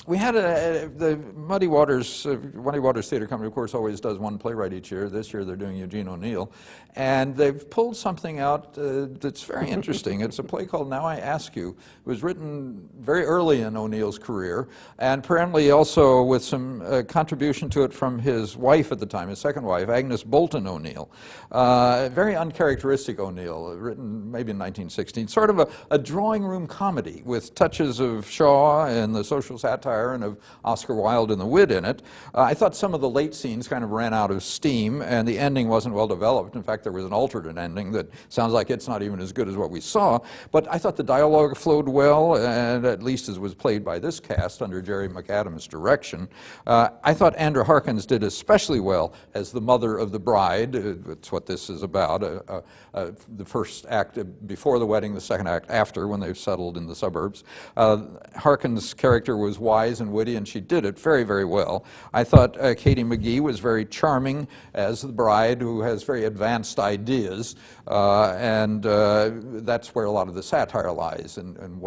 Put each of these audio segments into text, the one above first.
We had the Muddy Waters Theater Company, of course, always does one playwright each year. This year they're doing Eugene O'Neill. And they've pulled something out that's very interesting. It's a play called Now I Ask You. It was written very early in O'Neill's career, and apparently also with some contribution to it from his wife at the time, his second wife, Agnes Bolton O'Neill. Very uncharacteristic O'Neill, written maybe in 1916. Sort of a drawing room comedy with touches of Shaw and the social satire and of Oscar Wilde and the wit in it. I thought some of the late scenes kind of ran out of steam, and the ending wasn't well developed. In fact, there was an alternate ending that sounds like it's not even as good as what we saw. But I thought the dialogue flowed well, and at least as was played by this cast under Jerry McAdams' direction. I thought Andra Harkins did especially well as the mother of the bride. That's what this is about. The first act before the wedding, the second act after, when they've settled in the suburbs. Harkins' character was wise and witty, and she did it very, very well. I thought Katie McGee was very charming as the bride, who has very advanced ideas, and that's where a lot of the satire lies, and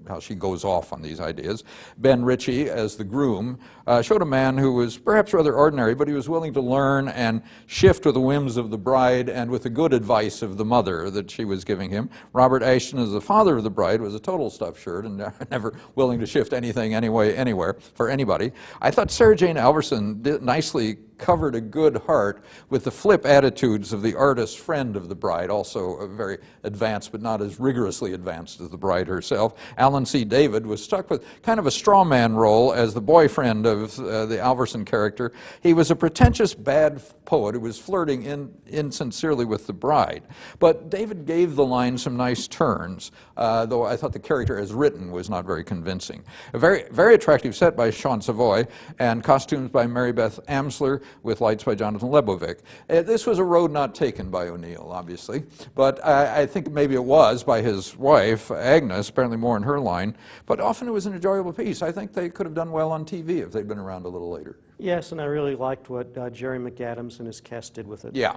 how she goes off on these ideas. Ben Ritchie, as the groom, showed a man who was perhaps rather ordinary, but he was willing to learn and shift with the whims of the bride and with the good advice of the mother that she was giving him. Robert Ashton, as the father of the bride, was a total stuffed shirt and never willing to shift anything anywhere for anybody. I thought Sarah Jane Alverson nicely covered a good heart with the flip attitudes of the artist friend of the bride, also very advanced but not as rigorously advanced as the bride herself. Alan C. David was stuck with kind of a straw man role as the boyfriend of the Alverson character. He was a pretentious bad poet who was flirting insincerely with the bride. But David gave the line some nice turns, though I thought the character as written was not very convincing. A very, very attractive set by Sean Savoy and costumes by Mary Beth Amsler, with lights by Jonathan Lebovic. This was a road not taken by O'Neill, obviously, but I think maybe it was by his wife, Agnes, apparently more in her line, but often it was an enjoyable piece. I think they could have done well on TV if they'd been around a little later. Yes, and I really liked what Jerry McAdams and his cast did with it. Yeah.